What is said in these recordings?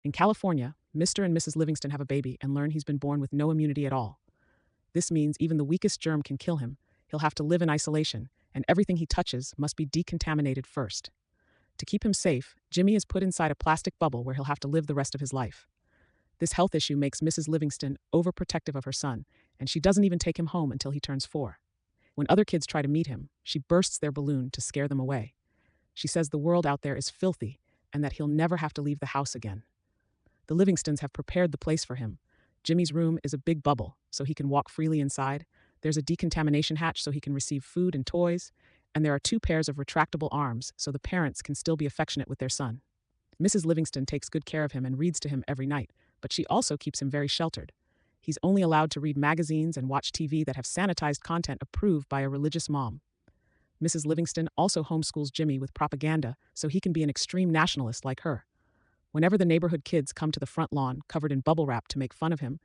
In California, Mr. and Mrs. Livingston have a baby and learn he's been born with no immunity at all. This means even the weakest germ can kill him. He'll have to live in isolation, and everything he touches must be decontaminated first. To keep him safe, Jimmy is put inside a plastic bubble where he'll have to live the rest of his life. This health issue makes Mrs. Livingston overprotective of her son, and she doesn't even take him home until he turns 4. When other kids try to meet him, she bursts their balloon to scare them away. She says the world out there is filthy and that he'll never have to leave the house again. The Livingstons have prepared the place for him. Jimmy's room is a big bubble, so he can walk freely inside. There's a decontamination hatch so he can receive food and toys, and there are 2 pairs of retractable arms so the parents can still be affectionate with their son. Mrs. Livingston takes good care of him and reads to him every night, but she also keeps him very sheltered. He's only allowed to read magazines and watch TV that have sanitized content approved by a religious mom. Mrs. Livingston also homeschools Jimmy with propaganda so he can be an extreme nationalist like her. Whenever the neighborhood kids come to the front lawn covered in bubble wrap to make fun of him,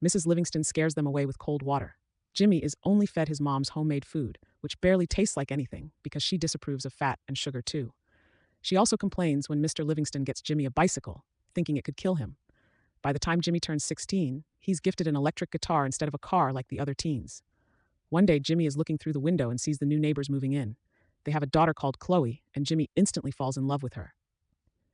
Mrs. Livingston scares them away with cold water. Jimmy is only fed his mom's homemade food, which barely tastes like anything because she disapproves of fat and sugar too. She also complains when Mr. Livingston gets Jimmy a bicycle, thinking it could kill him. By the time Jimmy turns 16, he's gifted an electric guitar instead of a car like the other teens. One day, Jimmy is looking through the window and sees the new neighbors moving in. They have a daughter called Chloe, and Jimmy instantly falls in love with her.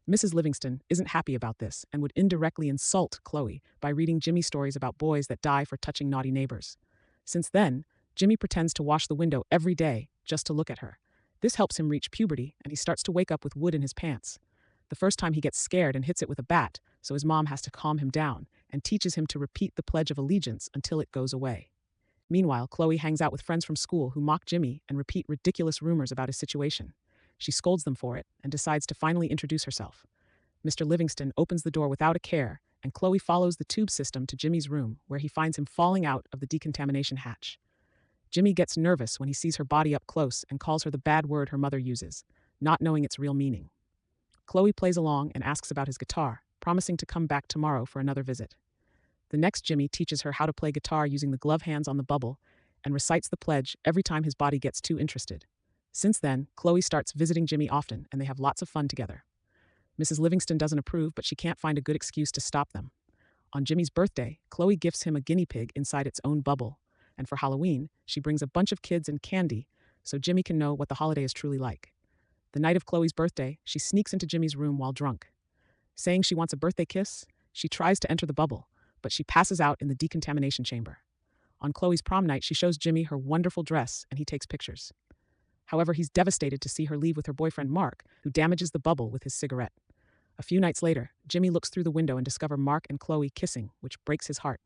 Mrs. Livingston isn't happy about this and would indirectly insult Chloe by reading Jimmy stories about boys that die for touching naughty neighbors. Since then, Jimmy pretends to wash the window every day just to look at her. This helps him reach puberty, and he starts to wake up with wood in his pants. The first time he gets scared and hits it with a bat, so his mom has to calm him down and teaches him to repeat the Pledge of Allegiance until it goes away. Meanwhile, Chloe hangs out with friends from school who mock Jimmy and repeat ridiculous rumors about his situation. She scolds them for it and decides to finally introduce herself. Mr. Livingston opens the door without a care, and Chloe follows the tube system to Jimmy's room, where he finds him falling out of the decontamination hatch. Jimmy gets nervous when he sees her body up close and calls her the bad word her mother uses, not knowing its real meaning. Chloe plays along and asks about his guitar, promising to come back tomorrow for another visit. The next Jimmy teaches her how to play guitar using the glove hands on the bubble and recites the pledge every time his body gets too interested. Since then, Chloe starts visiting Jimmy often, and they have lots of fun together. Mrs. Livingston doesn't approve, but she can't find a good excuse to stop them. On Jimmy's birthday, Chloe gifts him a guinea pig inside its own bubble, and for Halloween, she brings a bunch of kids and candy so Jimmy can know what the holiday is truly like. The night of Chloe's birthday, she sneaks into Jimmy's room while drunk. Saying she wants a birthday kiss, she tries to enter the bubble, but she passes out in the decontamination chamber. On Chloe's prom night, she shows Jimmy her wonderful dress, and he takes pictures. However, he's devastated to see her leave with her boyfriend Mark, who damages the bubble with his cigarette. A few nights later, Jimmy looks through the window and discovers Mark and Chloe kissing, which breaks his heart.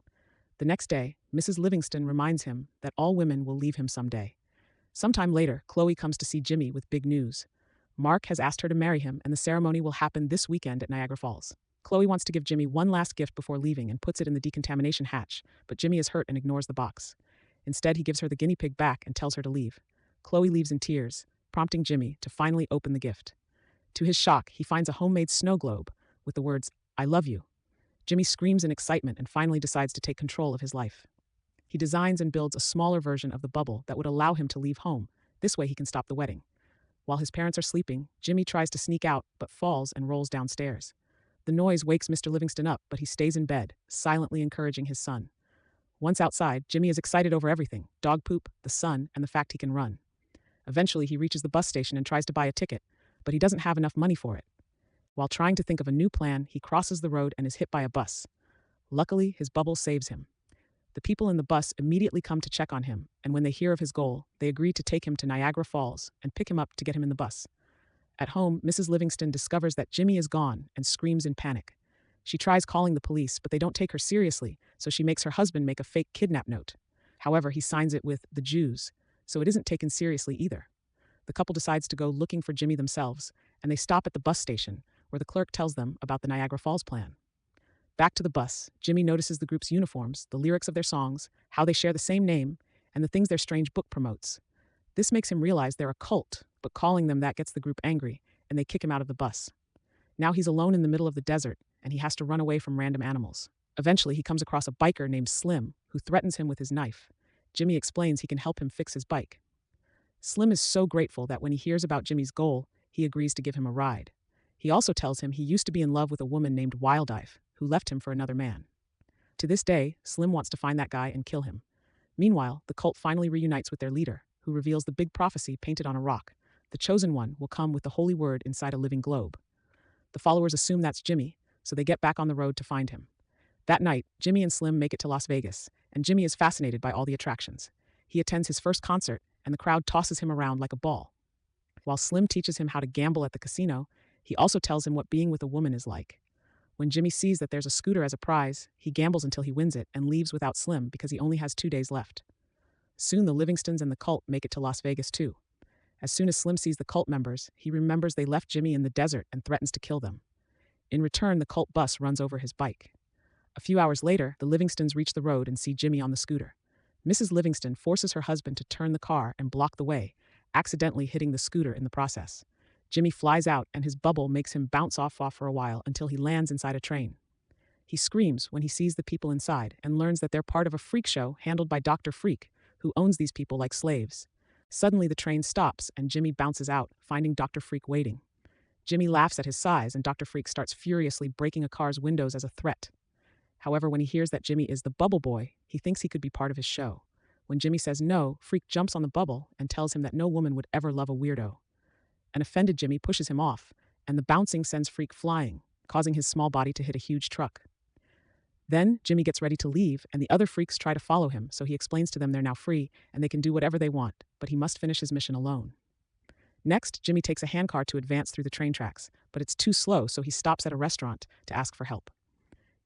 The next day, Mrs. Livingston reminds him that all women will leave him someday. Sometime later, Chloe comes to see Jimmy with big news. Mark has asked her to marry him, and the ceremony will happen this weekend at Niagara Falls. Chloe wants to give Jimmy one last gift before leaving and puts it in the decontamination hatch, but Jimmy is hurt and ignores the box. Instead, he gives her the guinea pig back and tells her to leave. Chloe leaves in tears, prompting Jimmy to finally open the gift. To his shock, he finds a homemade snow globe with the words, "I love you." Jimmy screams in excitement and finally decides to take control of his life. He designs and builds a smaller version of the bubble that would allow him to leave home. This way he can stop the wedding. While his parents are sleeping, Jimmy tries to sneak out but falls and rolls downstairs. The noise wakes Mr. Livingston up, but he stays in bed, silently encouraging his son. Once outside, Jimmy is excited over everything: dog poop, the sun, and the fact he can run. Eventually, he reaches the bus station and tries to buy a ticket, but he doesn't have enough money for it. While trying to think of a new plan, he crosses the road and is hit by a bus. Luckily, his bubble saves him. The people in the bus immediately come to check on him, and when they hear of his goal, they agree to take him to Niagara Falls and pick him up to get him in the bus. At home, Mrs. Livingston discovers that Jimmy is gone and screams in panic. She tries calling the police, but they don't take her seriously, so she makes her husband make a fake kidnap note. However, he signs it with "the Jews," so it isn't taken seriously either. The couple decides to go looking for Jimmy themselves, and they stop at the bus station, where the clerk tells them about the Niagara Falls plan. Back to the bus, Jimmy notices the group's uniforms, the lyrics of their songs, how they share the same name, and the things their strange book promotes. This makes him realize they're a cult, but calling them that gets the group angry, and they kick him out of the bus. Now he's alone in the middle of the desert, and he has to run away from random animals. Eventually, he comes across a biker named Slim, who threatens him with his knife. Jimmy explains he can help him fix his bike. Slim is so grateful that when he hears about Jimmy's goal, he agrees to give him a ride. He also tells him he used to be in love with a woman named Wildive, who left him for another man. To this day, Slim wants to find that guy and kill him. Meanwhile, the cult finally reunites with their leader, who reveals the big prophecy painted on a rock. The chosen one will come with the holy word inside a living globe. The followers assume that's Jimmy, so they get back on the road to find him. That night, Jimmy and Slim make it to Las Vegas, and Jimmy is fascinated by all the attractions. He attends his first concert, and the crowd tosses him around like a ball. While Slim teaches him how to gamble at the casino, he also tells him what being with a woman is like. When Jimmy sees that there's a scooter as a prize, he gambles until he wins it and leaves without Slim because he only has 2 days left. Soon the Livingstons and the cult make it to Las Vegas too. As soon as Slim sees the cult members, he remembers they left Jimmy in the desert and threatens to kill them. In return, the cult bus runs over his bike. A few hours later, the Livingstons reach the road and see Jimmy on the scooter. Mrs. Livingston forces her husband to turn the car and block the way, accidentally hitting the scooter in the process. Jimmy flies out and his bubble makes him bounce off for a while until he lands inside a train. He screams when he sees the people inside and learns that they're part of a freak show handled by Dr. Freak, who owns these people like slaves. Suddenly the train stops and Jimmy bounces out, finding Dr. Freak waiting. Jimmy laughs at his size and Dr. Freak starts furiously breaking a car's windows as a threat. However, when he hears that Jimmy is the bubble boy, he thinks he could be part of his show. When Jimmy says no, Freak jumps on the bubble and tells him that no woman would ever love a weirdo. An offended Jimmy pushes him off, and the bouncing sends Freak flying, causing his small body to hit a huge truck. Then, Jimmy gets ready to leave, and the other freaks try to follow him, so he explains to them they're now free, and they can do whatever they want, but he must finish his mission alone. Next, Jimmy takes a handcar to advance through the train tracks, but it's too slow, so he stops at a restaurant to ask for help.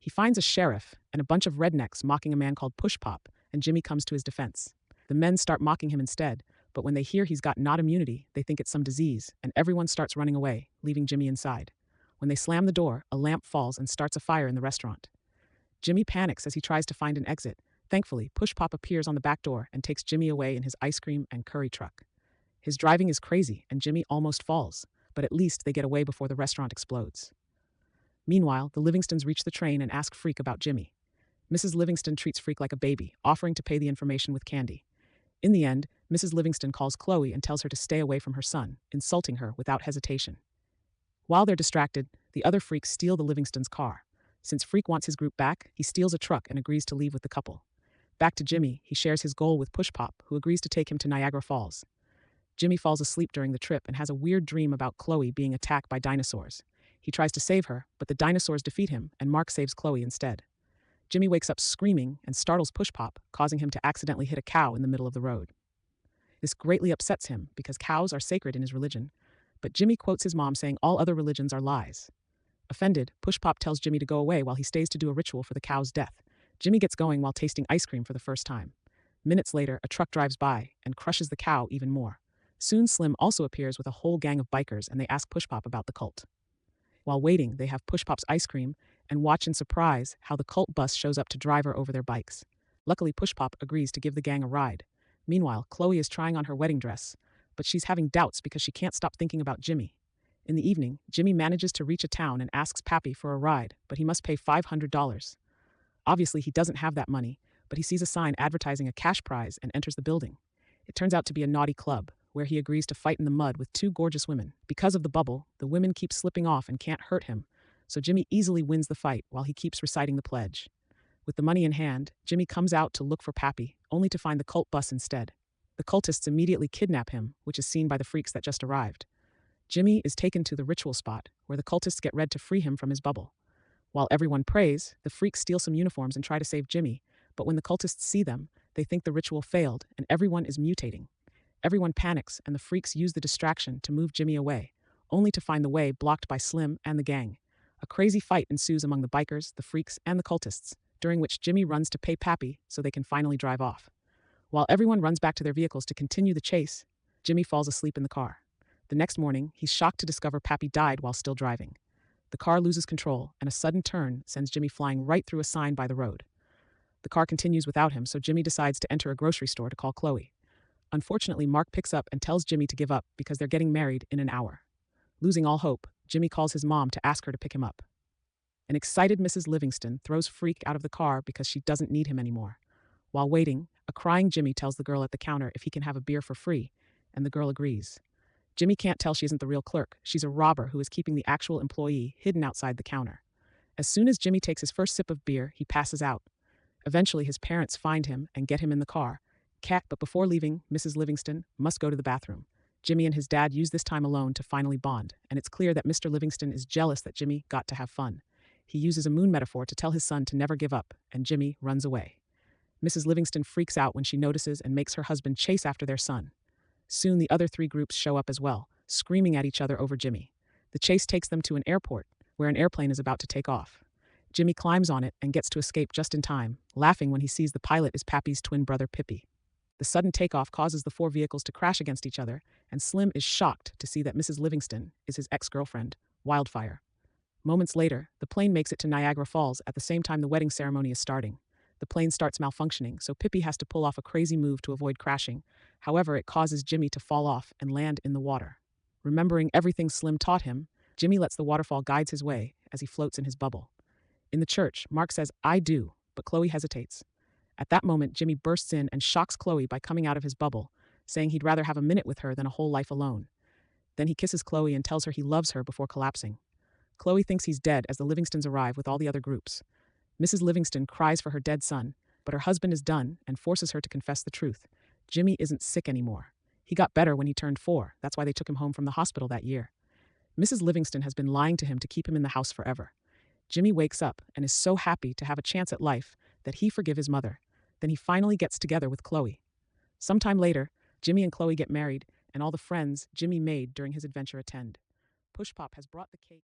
He finds a sheriff and a bunch of rednecks mocking a man called Push Pop, and Jimmy comes to his defense. The men start mocking him instead, but when they hear he's got not immunity, they think it's some disease, and everyone starts running away, leaving Jimmy inside. When they slam the door, a lamp falls and starts a fire in the restaurant. Jimmy panics as he tries to find an exit. Thankfully, Push Pop appears on the back door and takes Jimmy away in his ice cream and curry truck. His driving is crazy, and Jimmy almost falls, but at least they get away before the restaurant explodes. Meanwhile, the Livingstons reach the train and ask Freak about Jimmy. Mrs. Livingston treats Freak like a baby, offering to pay the information with candy. In the end, Mrs. Livingston calls Chloe and tells her to stay away from her son, insulting her without hesitation. While they're distracted, the other freaks steal the Livingstons' car. Since Freak wants his group back, he steals a truck and agrees to leave with the couple. Back to Jimmy, he shares his goal with Push Pop, who agrees to take him to Niagara Falls. Jimmy falls asleep during the trip and has a weird dream about Chloe being attacked by dinosaurs. He tries to save her, but the dinosaurs defeat him, and Mark saves Chloe instead. Jimmy wakes up screaming and startles Push Pop, causing him to accidentally hit a cow in the middle of the road. This greatly upsets him because cows are sacred in his religion, but Jimmy quotes his mom saying all other religions are lies. Offended, Push Pop tells Jimmy to go away while he stays to do a ritual for the cow's death. Jimmy gets going while tasting ice cream for the first time. Minutes later, a truck drives by and crushes the cow even more. Soon Slim also appears with a whole gang of bikers and they ask Push Pop about the cult. While waiting, they have Push Pop's ice cream and watch in surprise how the cult bus shows up to drive her over their bikes. Luckily, Push Pop agrees to give the gang a ride. Meanwhile, Chloe is trying on her wedding dress, but she's having doubts because she can't stop thinking about Jimmy. In the evening, Jimmy manages to reach a town and asks Pappy for a ride, but he must pay $500. Obviously, he doesn't have that money, but he sees a sign advertising a cash prize and enters the building. It turns out to be a naughty club, where he agrees to fight in the mud with 2 gorgeous women. Because of the bubble, the women keep slipping off and can't hurt him, so Jimmy easily wins the fight while he keeps reciting the pledge. With the money in hand, Jimmy comes out to look for Pappy, only to find the cult bus instead. The cultists immediately kidnap him, which is seen by the freaks that just arrived. Jimmy is taken to the ritual spot, where the cultists get ready to free him from his bubble. While everyone prays, the freaks steal some uniforms and try to save Jimmy, but when the cultists see them, they think the ritual failed and everyone is mutating. Everyone panics and the freaks use the distraction to move Jimmy away, only to find the way blocked by Slim and the gang. A crazy fight ensues among the bikers, the freaks, and the cultists, during which Jimmy runs to pay Pappy so they can finally drive off. While everyone runs back to their vehicles to continue the chase, Jimmy falls asleep in the car. The next morning, he's shocked to discover Pappy died while still driving. The car loses control, and a sudden turn sends Jimmy flying right through a sign by the road. The car continues without him, so Jimmy decides to enter a grocery store to call Chloe. Unfortunately, Mark picks up and tells Jimmy to give up because they're getting married in an hour. Losing all hope, Jimmy calls his mom to ask her to pick him up. An excited Mrs. Livingston throws Freak out of the car because she doesn't need him anymore. While waiting, a crying Jimmy tells the girl at the counter if he can have a beer for free, and the girl agrees. Jimmy can't tell she isn't the real clerk. She's a robber who is keeping the actual employee hidden outside the counter. As soon as Jimmy takes his first sip of beer, he passes out. Eventually, his parents find him and get him in the car. But before leaving, Mrs. Livingston must go to the bathroom. Jimmy and his dad use this time alone to finally bond, and it's clear that Mr. Livingston is jealous that Jimmy got to have fun. He uses a moon metaphor to tell his son to never give up, and Jimmy runs away. Mrs. Livingston freaks out when she notices and makes her husband chase after their son. Soon the other three groups show up as well, screaming at each other over Jimmy. The chase takes them to an airport, where an airplane is about to take off. Jimmy climbs on it and gets to escape just in time, laughing when he sees the pilot is Pappy's twin brother Pippi. The sudden takeoff causes the four vehicles to crash against each other, and Slim is shocked to see that Mrs. Livingston is his ex-girlfriend, Wildfire. Moments later, the plane makes it to Niagara Falls at the same time the wedding ceremony is starting. The plane starts malfunctioning, so Pippi has to pull off a crazy move to avoid crashing. However, it causes Jimmy to fall off and land in the water. Remembering everything Slim taught him, Jimmy lets the waterfall guide his way as he floats in his bubble. In the church, Mark says, "I do," but Chloe hesitates. At that moment, Jimmy bursts in and shocks Chloe by coming out of his bubble, saying he'd rather have a minute with her than a whole life alone. Then he kisses Chloe and tells her he loves her before collapsing. Chloe thinks he's dead as the Livingstons arrive with all the other groups. Mrs. Livingston cries for her dead son, but her husband is done and forces her to confess the truth. Jimmy isn't sick anymore. He got better when he turned 4. That's why they took him home from the hospital that year. Mrs. Livingston has been lying to him to keep him in the house forever. Jimmy wakes up and is so happy to have a chance at life that he forgives his mother. Then he finally gets together with Chloe. Sometime later, Jimmy and Chloe get married, and all the friends Jimmy made during his adventure attend. Push Pop has brought the cake.